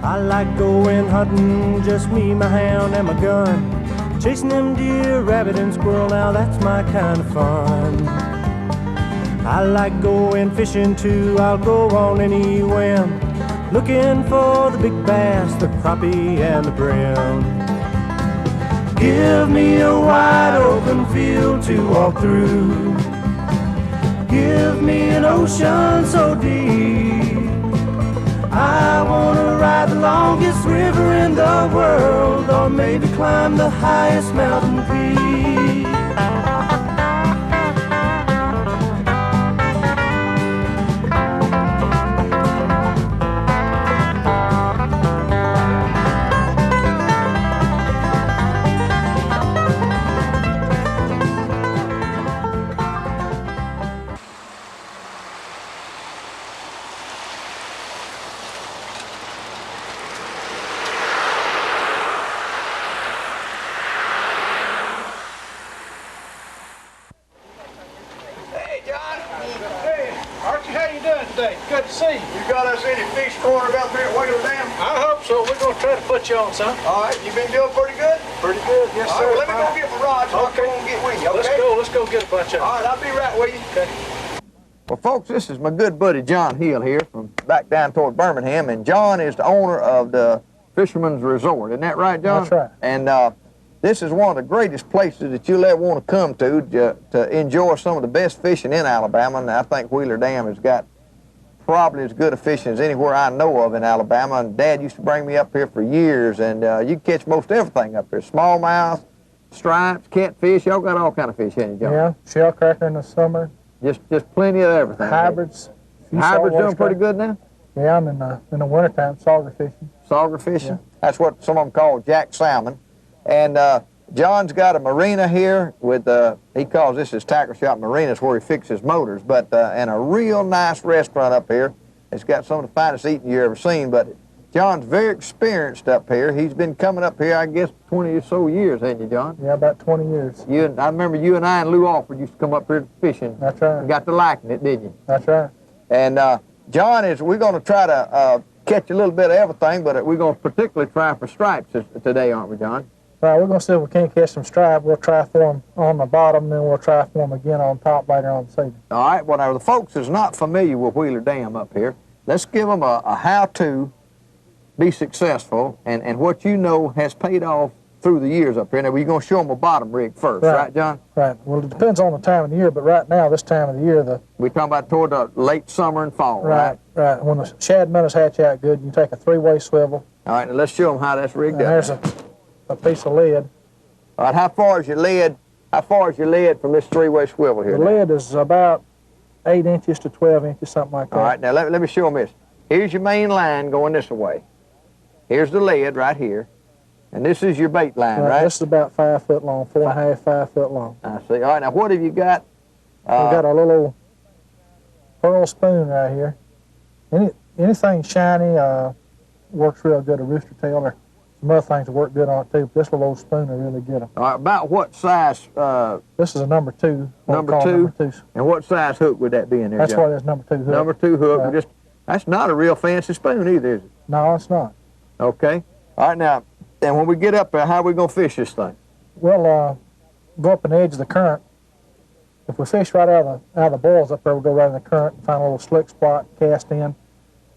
I like going hunting, just me, my hound, and my gun. Chasing them deer, rabbit, and squirrel, now that's my kind of fun. I like going fishing too, I'll go on any whim, looking for the big bass, the crappie, and the brim. Give me a wide open field to walk through. Give me an ocean so deep. I wanna ride the longest river in the world, or maybe climb the highest mountain peak. Archie, how you doing today? Good to see you. You got us any fish cornered up here at Whale Dam? I hope so. We're going to try to put you on some. All right, you been doing pretty good? Pretty good, yes, sir. All right, well, let me go get my rods and I'll come and get with you, okay? Let's go get a bunch of them. All right, I'll be right with you. Okay. Well, folks, this is my good buddy John Hill here from back down toward Birmingham, and John is the owner of the Fisherman's Resort. Isn't that right, John? That's right. And this is one of the greatest places that you'll ever want to come to enjoy some of the best fishing in Alabama, and I think Wheeler Dam has got probably as good a fishing as anywhere I know of in Alabama. And Dad used to bring me up here for years, and you can catch most everything up here. Smallmouth, stripes, catfish, y'all got all kind of fish in you, John. Yeah, shell cracker in the summer. Just plenty of everything. Hybrids. Hybrids doing pretty good now? Yeah, I'm in the wintertime sauger fishing. Sauger fishing? Yeah. That's what some of them call jack salmon. And John's got a marina here with, he calls this his tackle shop marina, is where he fixes motors, but, and a real nice restaurant up here. It's got some of the finest eating you've ever seen, but John's very experienced up here. He's been coming up here, I guess, 20 or so years, hasn't you, John? Yeah, about 20 years. I remember you and I and Lou Alford used to come up here fishing. That's right. You got to liking it, didn't you? That's right. And John, we're going to try to catch a little bit of everything, but we're going to particularly try for stripes today, aren't we, John? Right, we're going to see if we can't catch some stripe. We'll try for them on the bottom, then we'll try for them again on top later on this evening. All right, well, now, the folks is not familiar with Wheeler Dam up here. Let's give them a how-to be successful, and what you know has paid off through the years up here. Now, we're going to show them a bottom rig first, right, John? Right. Well, it depends on the time of the year, but right now, this time of the year, we're talking about toward the late summer and fall, right? Right. When the shad minnows hatch out good, you take a three-way swivel. All right, now let's show them how that's rigged up. There's a piece of lead. All right, how far is your lead from this three-way swivel here? The lead is about 8 inches to 12 inches, something like that. All right, now let me show them this. Here's your main line going this way. Here's the lead right here. And this is your bait line, right? This is about 5 foot long, 4.5, 5 foot long. I see. All right, now what have you got? We've got a little pearl spoon right here. Anything shiny works real good, a rooster tail, or some other things that work good on it too. But this little old spoon will really get them. All right, about what size? This is a number 2. Number two? And what size hook would that be in there, That's John? what it is, number 2 hook. Number 2 hook. That's not a real fancy spoon either, is it? No, it's not. Okay. All right, now, and when we get up there, how are we going to fish this thing? We'll go up on the edge of the current. If we fish right out of the boils up there, we'll go right in the current and find a little slick spot, cast in,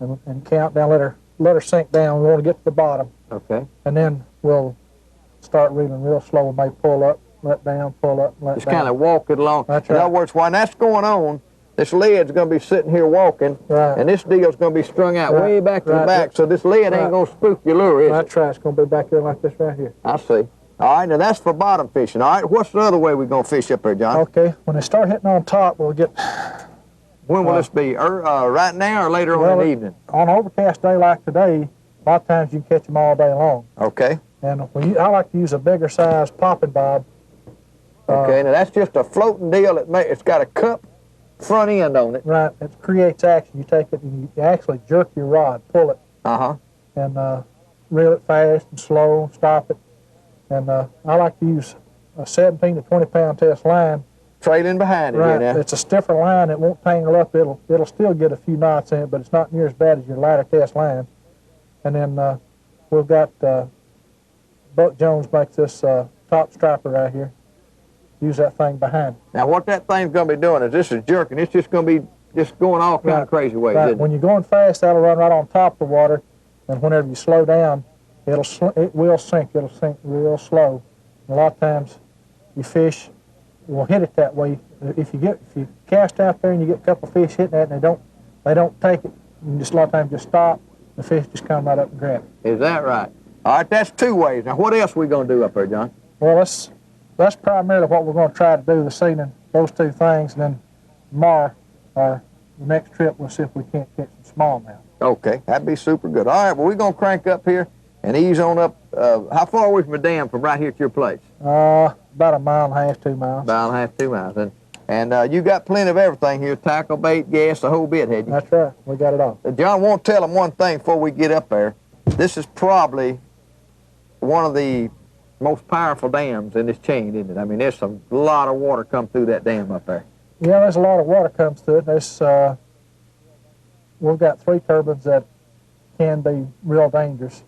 and count down, let her sink down. We want to get to the bottom. Okay. And then we'll start reeling real slow. We may pull up, let down, pull up, let Just down. kind of walk it along. That's In right. other words, while that's going on, this lead's going to be sitting here walking, Right. and this deal's going to be strung out way back to the Right. back, so this lead ain't going to spook your lure, is it? That's right. It's going to be back there like this right here. I see. All right, now that's for bottom fishing. All right, what's the other way we're going to fish up there, John? Okay. When they start hitting on top, we'll get... When will this be? Right now or later on in the evening? On an overcast day like today, a lot of times you can catch them all day long. Okay. And I like to use a bigger size popping bob. Okay, now that's just a floating deal. It's got a cup front end on it. Right. It creates action. You take it and you actually jerk your rod, pull it, Uh-huh. and reel it fast and slow, stop it. And I like to use a 17 to 20 pound test line. Trailing behind it, Right. you know. It's a stiffer line. It won't tangle up. It'll still get a few knots in it, but it's not near as bad as your lighter test line. And then we've got Buck Jones makes this top striper right here. Use that thing behind it. Now, what that thing's going to be doing is this is jerking. It's just going to be just going all kind of crazy ways, Right. isn't When it? you're going fast, that'll run right on top of the water, and whenever you slow down, it will sink. It'll sink real slow. And a lot of times, you fish will hit it that way. If you cast out there and you get a couple of fish hitting that, and they don't take it, you just a lot of times just stop. The fish just come right up and grab it. Is that right? All right, that's two ways. Now, what else are we going to do up there, John? Well, that's primarily what we're going to try to do this evening. Those two things, and then tomorrow or the next trip, we'll see if we can't catch some smallmouth. Okay, that'd be super good. All right, well, we're going to crank up here and ease on up. How far away from the dam from right here at your place? About 1.5 miles, 2 miles. About 1.5, 2 miles. And you got plenty of everything here, tackle, bait, gas, the whole bit, had you? That's right. We got it all. John, I want to tell them one thing before we get up there. This is probably one of the most powerful dams in this chain, isn't it? I mean, there's a lot of water come through that dam up there. Yeah, there's a lot of water comes through it. We've got 3 turbines that can be real dangerous.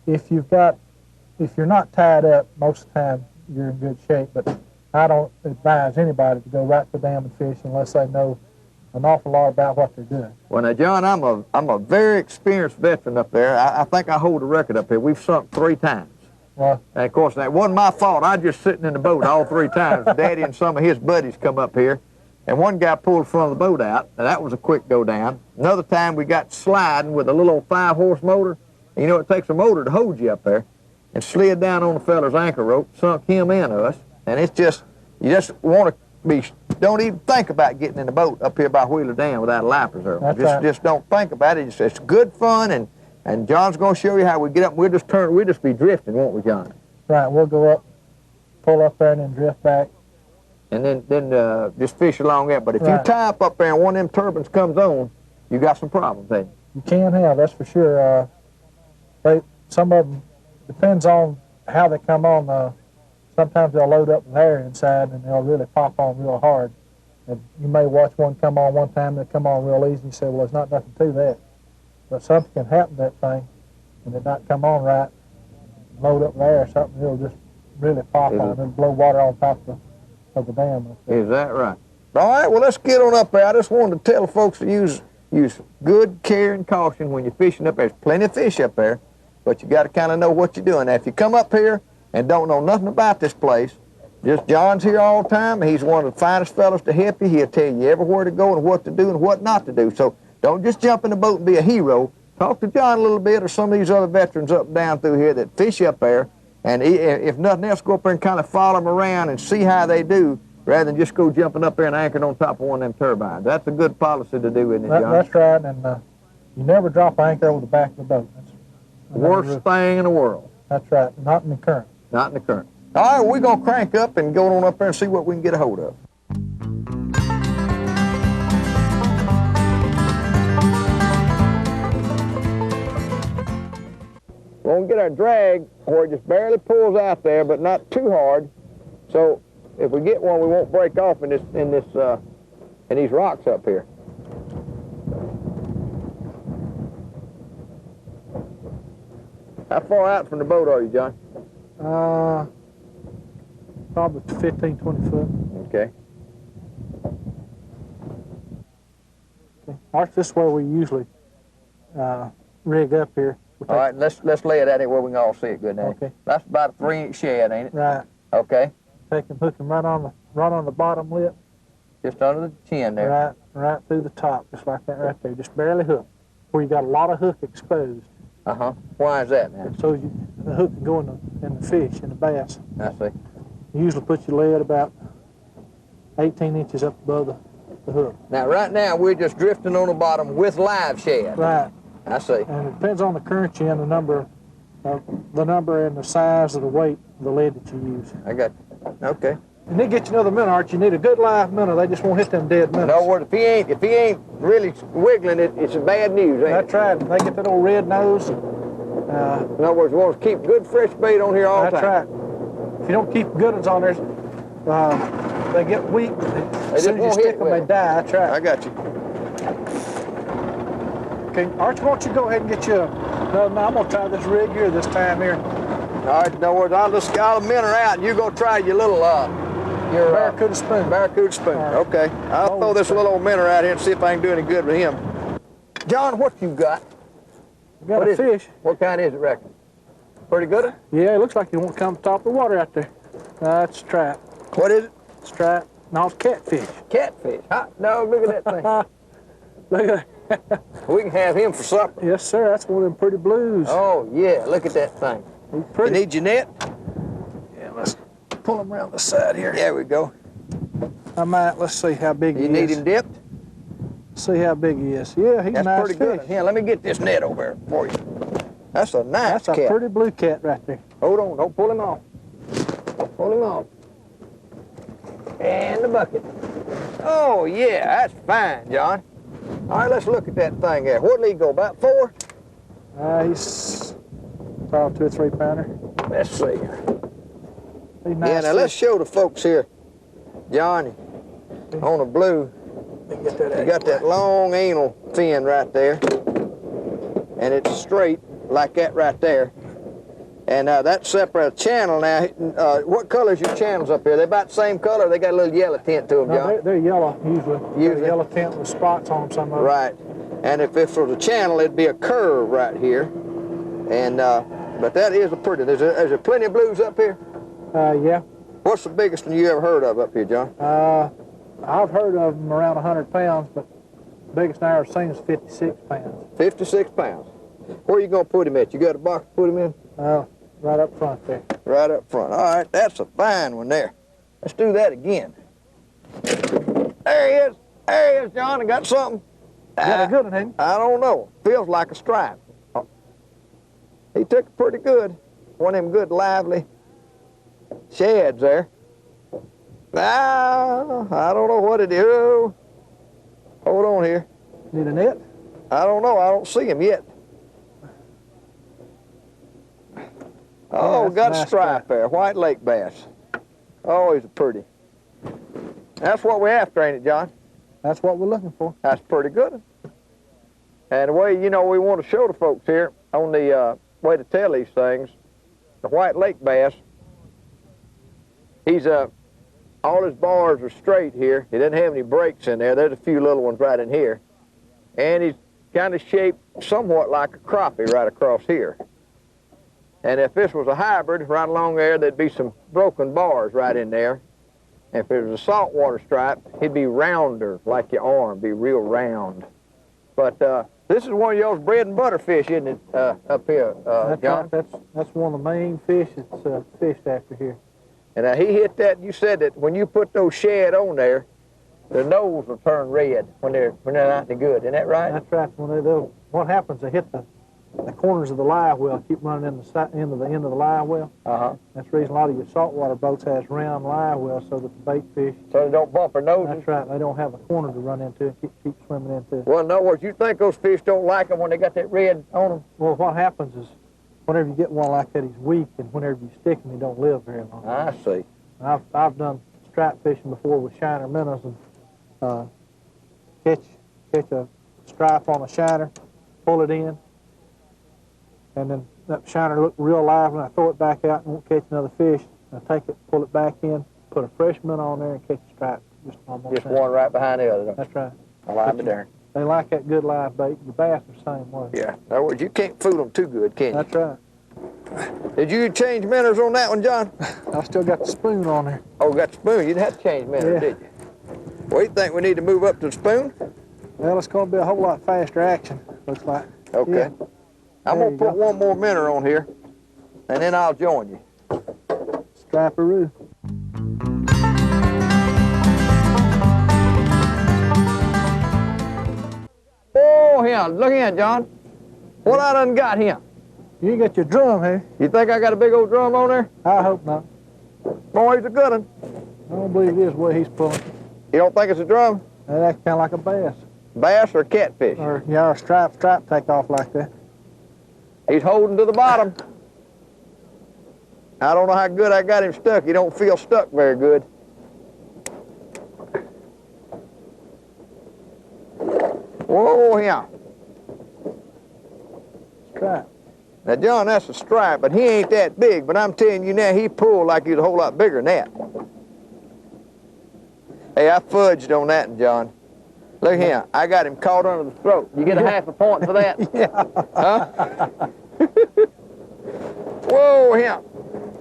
If you're not tied up, most of the time you're in good shape. But I don't advise anybody to go right to the dam and fish unless they know an awful lot about what they're doing. Well, now, John, I'm a very experienced veteran up there. I think I hold the record up here. We've sunk 3 times. Well, And of course, that wasn't my fault. I was just sitting in the boat all 3 times. Daddy and some of his buddies come up here, and one guy pulled the front of the boat out, and that was a quick go down. Another time we got sliding with a little old 5-horse motor. And you know, it takes a motor to hold you up there, and slid down on the feller's anchor rope, sunk him and us. And it's just, you just want to be, don't even think about getting in the boat up here by Wheeler Dam without a life preserver. That's right. Just don't think about it. It's good fun, and John's going to show you how we get up. We'll just be drifting, won't we, John? right, we'll go up, pull up there, and then drift back. And then just fish along that. But if you Right. tie up there and one of them turbines comes on, you got some problems, ain't you? You can have, that's for sure. Some of them, depends on how they come on. Sometimes they'll load up with air inside and they'll really pop on real hard. And you may watch one come on one time, they come on real easy, and you say, well, there's not nothing to that. But something can happen to that thing and it not come on right, load up with air or something, it'll just really pop on and blow water on top of the dam. Is that right? All right, well, let's get on up there. I just wanted to tell folks to use good care and caution when you're fishing up there. There's plenty of fish up there, but you got to kind of know what you're doing. Now, if you come up here and don't know nothing about this place, just John's here all the time. He's one of the finest fellows to help you. He'll tell you everywhere to go and what to do and what not to do. So don't just jump in the boat and be a hero. Talk to John a little bit or some of these other veterans up and down through here that fish up there. And if nothing else, go up there and kind of follow them around and see how they do, rather than just go jumping up there and anchoring on top of one of them turbines. That's a good policy to do, isn't it, John? That's right, and you never drop anchor over the back of the boat. That's Worst thing in the world. That's right, not in the current. Not in the current. All right, we're going to crank up and go on up there and see what we can get a hold of. We're going to get our drag where it just barely pulls out there, but not too hard. So if we get one, we won't break off in these rocks up here. How far out from the boat are you, John? Probably 15, 20 foot. Okay. Arch, this is where we usually rig up here. All right, let's lay it at it where we can all see it good now. Okay. That's about a 3-inch shad, ain't it? Right. Okay. Take and hook him right on the bottom lip. Just under the chin there. Right through the top, just like that right there. Just barely hook. Where you got a lot of hook exposed. Uh-huh. Why is that now? So the hook can go in the fish, in the bass. I see. You usually put your lead about 18 inches up above the hook. Now, right now, we're just drifting on the bottom with live shad. Right. I see. And it depends on the current you're in, the number and the size of the weight of the lead that you use. I got you. Okay. You need to get you another minnow, Archie. You need a good live minnow. They just won't hit them dead minnows. In other words, if he ain't really wiggling it, it's bad news, ain't That's it? right. They get that old red nose. In other words, we want to keep good fresh bait on here all the That's time. right. If you don't keep good ones on there, they get weak. As just soon as you won't stick hit them, they well. die. That's right. I got you. Okay, Archie, why don't you go ahead and get you another man? I'm gonna try this rig here this time here. All right, no worries. I'll minnow out, and you go try your little your Barracuda spoon. Barracuda spoon. Right. Okay. I'll throw this little old minnow out here and see if I can do any good with him. John, what you got? You got What a is it? fish. What kind is it, reckon? Pretty good? Yeah, it looks like you won't come to the top of the water out there. That's trap. What is it? It's trap. No, it's catfish. Catfish. Huh? No, look at that thing. Look at that. We can have him for supper. Yes, sir. That's one of them pretty blues. Oh, yeah. Look at that thing. He's You pretty. need your net? Yeah, let's pull him around the side here. There we go. Let's see how big he You is. need him dipped? See how big he is. Yeah, he's a That's nice pretty fish. good. Here, let me get this net over there for you. That's a nice That's a cat. pretty blue cat right there. Hold on, don't pull him off. Pull him off. And the bucket. Oh, yeah, that's fine, John. All right, let's look at that thing there. What'll he go, about 4? He's probably 2 or 3 pounder. Let's see. He's nice Yeah, now let's fish. show the folks here. John, on the blue, Let me get that you got that long anal fin right there. And it's straight, like that right there. And that's separate channel now. What color's your channels up here? They about the same color? They got a little yellow tint to them, John? No, they're yellow usually. Usually. Yellow tint with spots on them, some of them. Right. And if this was a channel, it'd be a curve right here. And but that is a pretty. Is there plenty of blues up here? Yeah. What's the biggest one you ever heard of up here, John? I've heard of them around 100 pounds, but the biggest I ever seen is 56 pounds. 56 pounds. Where you gonna put him at? You got a box to put him in? Right up front there. Right up front. All right, that's a fine one there. Let's do that again. There he is. There he is, John. I got something. Got a good one, ain't I don't know. Feels like a stripe. Oh. He took it pretty good. One of them good, lively shads there. I don't know what it is. Oh, hold on here. he? Need a net? I don't know. I don't see him yet. Oh, that's got a a nice stripe there. White lake bass. Oh, he's a pretty. That's what we're after, ain't it, John? That's what we're looking for. That's pretty good. And the way, you know, we want to show the folks here on the way to tell these things, the white lake bass, he's all his bars are straight here. He doesn't have any breaks in there. There's a few little ones right in here. And he's kind of shaped somewhat like a crappie right across here. And if this was a hybrid, right along there, there'd be some broken bars right in there. And if it was a saltwater stripe, he'd be rounder, like your arm, be real round. But this is one of y'all's bread and butter fish, isn't it, up here, That's John? right. That's one of the main fish that's fished after here. And he hit that. You said that when you put those shad on there, their nose will turn red when they're not any good. Isn't that right? That's right. What happens? They hit the corners of the live well, keep running in the end of the live well. That's the reason a lot of your saltwater boats has round live wells so that the bait fish. So they don't bump their noses. That's right. They don't have a corner to run into and keep swimming into. Well, in other words, you think those fish don't like them when they got that red on them? Well, what happens is, whenever you get one like that, he's weak, and whenever you stick him, he don't live very long. I see. I've done stripe fishing before with shiner minnows and catch a stripe on a shiner, pull it in, and then that shiner look real lively, and I throw it back out and won't catch another fish. I take it, pull it back in, put a fresh minnow on there, and catch a stripe. Just one right behind the other. That's right. I like it there. They like that good live bait. The bass are the same way. Yeah. In other words, you can't fool them too good, can you? That's right. Did you change minnows on that one, John? I still got the spoon on there. Oh, got the spoon. You didn't have to change minnows, Yeah. did you? Well, you think we need to move up to the spoon? Well, it's going to be a whole lot faster action, looks like. Okay. Yeah. I'm There going to you put go. one more minnow on here, and then I'll join you. Striperoo. Oh, here. Look here, John. What I done got here? You ain't got your drum here. You think I got a big old drum on there? I hope not. Boy, he's a good one. I don't believe it is the way he's pulling. You don't think it's a drum? That's kind of like a bass. Bass or catfish? Or, yeah, a stripe take off like that. He's holding to the bottom. I don't know how good I got him stuck. He don't feel stuck very good. Whoa, yeah. stripe. Now, John, that's a stripe, but he ain't that big. But I'm telling you now, he pulled like he's a whole lot bigger than that. Hey, I fudged on that one, John. Look here, I got him caught under the throat. You get a half a point for that? Yeah. Huh? Whoa, him.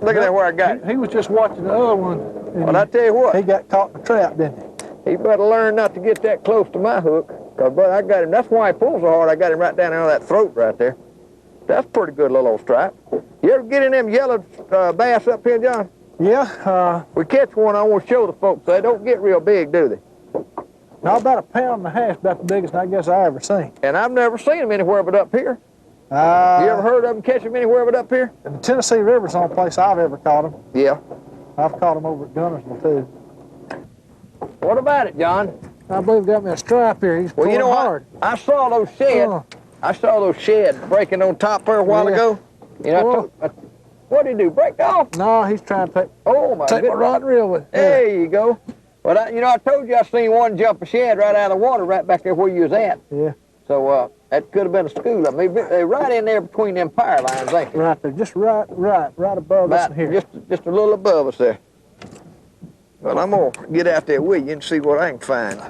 Look at that where I got him. He was just watching the other one. Well, I tell you what. He got caught in the trap, didn't he? He better learn not to get that close to my hook. Because, brother, I got him. That's why he pulls so hard. I got him right down under that throat right there. That's pretty good little old stripe. You ever get in them yellow bass up here, John? Yeah. We catch one, I want to show the folks. They don't get real big, do they? Now about 1.5 pounds, about the biggest I guess I ever seen. And I've never seen them anywhere but up here. You Uh, ever heard of them catch them anywhere but up here? the Tennessee River's the only place I've ever caught them. Yeah. I've caught them over at Gunnersville too. What about it, John? I believe got me a stripe here. He's Well, pulling you know hard. what? I saw those sheds. Oh. I saw those sheds breaking on top there a while Yeah. ago. You know, what did he do? Break off? No, he's trying to take Oh my my goodness. rod and reel with. There you go. Well, I told you I seen one jump a shed right out of the water right back there where you was at. Yeah. So that could have been a school. I mean, they're right in there between them power lines, ain't they? Right there, just right above us About and here. just a little above us there. Well, I'm gonna get out there with you and see what I can find.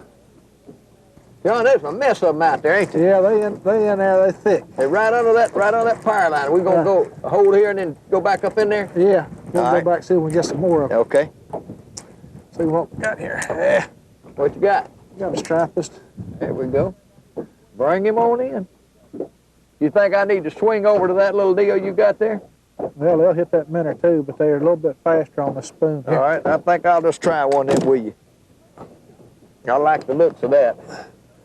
John, there's a mess of them out there, ain't there? Yeah, they in there, they thick. They're right under that power line. We're gonna go hold here and then go back up in there. Yeah, we'll All go right. back see if we can get some more of them. Okay. See what we got here. Yeah, What you got? got a stripist. There we go. Bring him on in. You think I need to swing over to that little deal you got there? Well, they'll hit that minute too, but they're a little bit faster on the spoon. All right, I think I'll just try one then with you. I like the looks of that.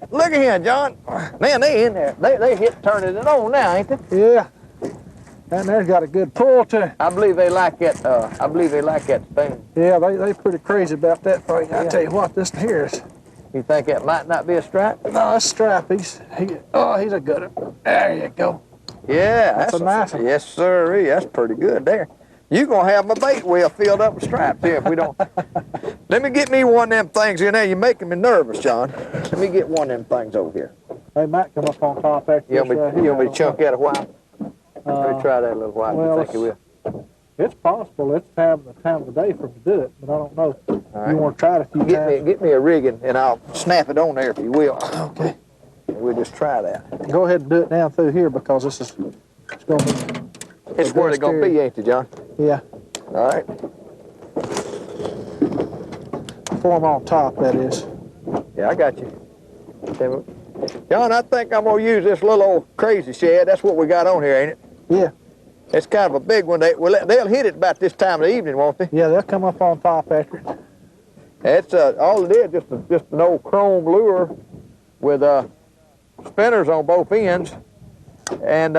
Look at here, John. Man, they in there. They hit turning it on now, ain't they? Yeah. And there's got a good pull too. I believe they like that. I believe they like that thing. Yeah, they pretty crazy about that thing. I tell you what, this here is. You think that might not be a stripe? No, it's strap. He's a good one. There you go. Yeah, That's a nice one. Yes, sir. That's pretty good there. You gonna have my bait well filled up with stripes here if we don't. Let me get me one of them things here now. You're making me nervous, John. Let me get one of them things over here. They might come up on top after You want me to chunk that a while? Let me try that a little while. well, You think you will? It's possible. It's the time of the day for them to do it, but I don't know. All right. You want to try it a few times? Get me a rigging and I'll snap it on there if you will. Okay. We'll just try that. Go ahead and do it down through here because it's going to be. It's where they're gonna be, ain't it, John? Yeah. All right. Form on top, that is. Yeah, I got you. John, I think I'm gonna use this little old crazy shed. That's what we got on here, ain't it? Yeah. It's kind of a big one. They'll hit it about this time of the evening, won't they? Yeah, they'll come up on top after it. It's all it is, just an old chrome lure with spinners on both ends, and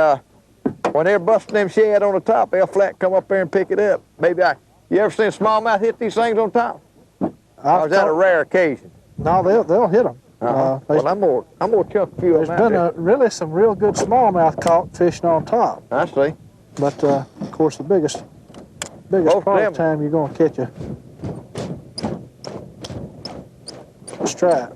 when they're busting them shed on the top, they'll flat come up there and pick it up. You ever seen smallmouth hit these things on top? Or is that a rare occasion? No, they'll hit them. Well, I'm gonna chunk a few of There's them been out really some real good smallmouth caught fishing on top. there. I see. But of course, the biggest Both part them. of the time you're going to catch a stripe.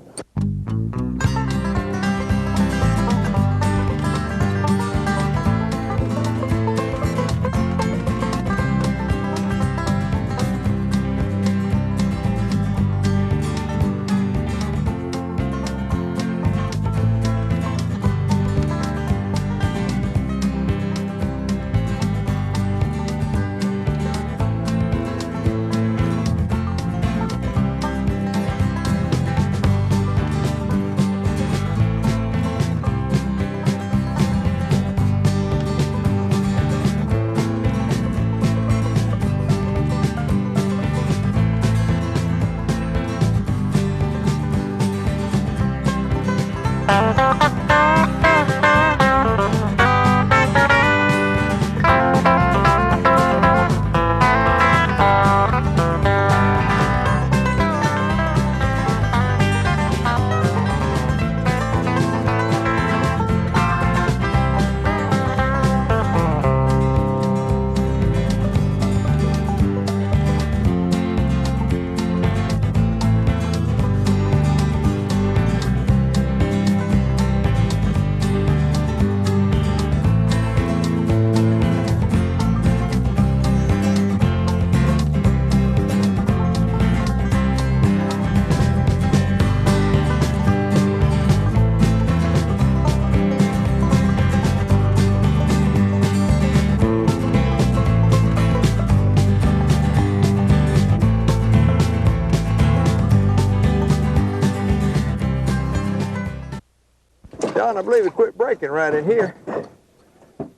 John, I believe it quit breaking right in here.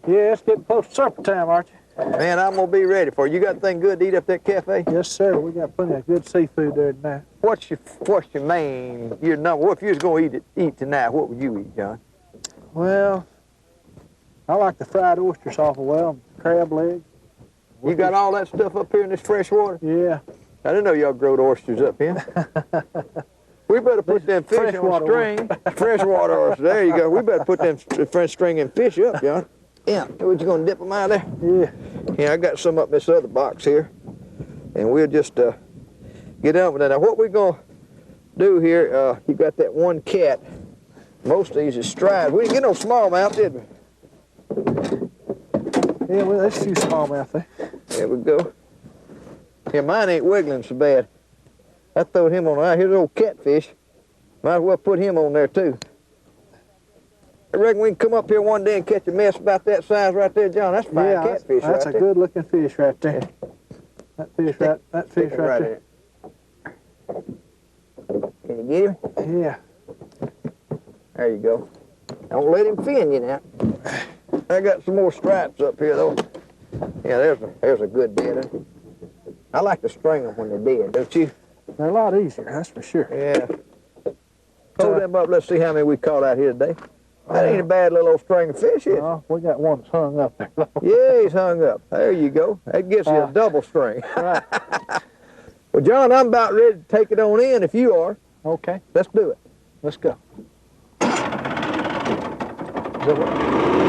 Yeah, it's getting close to supper time, Archie. Man, I'm gonna be ready for you. You got anything good to eat up that cafe? Yes, sir. We got plenty of good seafood there tonight. What's your main, your number? What if you was gonna eat tonight? What would you eat, John? Well, I like the fried oysters awful well, crab legs. You got all that stuff up here in this fresh water? Yeah. I didn't know y'all growed oysters up here. We better put them fish on string. Freshwater oysters. There you go. We better put them French string and fish up, John. Yeah. What, you gonna dip them out of there? Yeah. Yeah, I got some up in this other box here, and we'll just get on with that. Now, what we're gonna do here? You got that one cat. Most of these is striped. We didn't get no smallmouth, did we? Yeah, well, there's a few smallmouth there. There we go. Yeah, mine ain't wiggling so bad. I throwed him on there. Here's an old catfish. Might as well put him on there too. I reckon we can come up here one day and catch a mess about that size right there, John. That's a fine catfish that's right a there. good-looking fish right there. That fish right there. Can you get him? Yeah. There you go. Don't let him fin you now. I got some more stripes up here though. Yeah, there's a good dead. I like to string them when they're dead, don't you? They're a lot easier, that's for sure. Yeah. Hold them up. Let's see how many we caught out here today. That ain't a bad little old string of fish, is it? Oh, we got one that's hung up there. Yeah, he's hung up. There you go. That gives you a double string. Right. Well, John, I'm about ready to take it on in if you are. Okay, Let's do it. let's go. Is that what-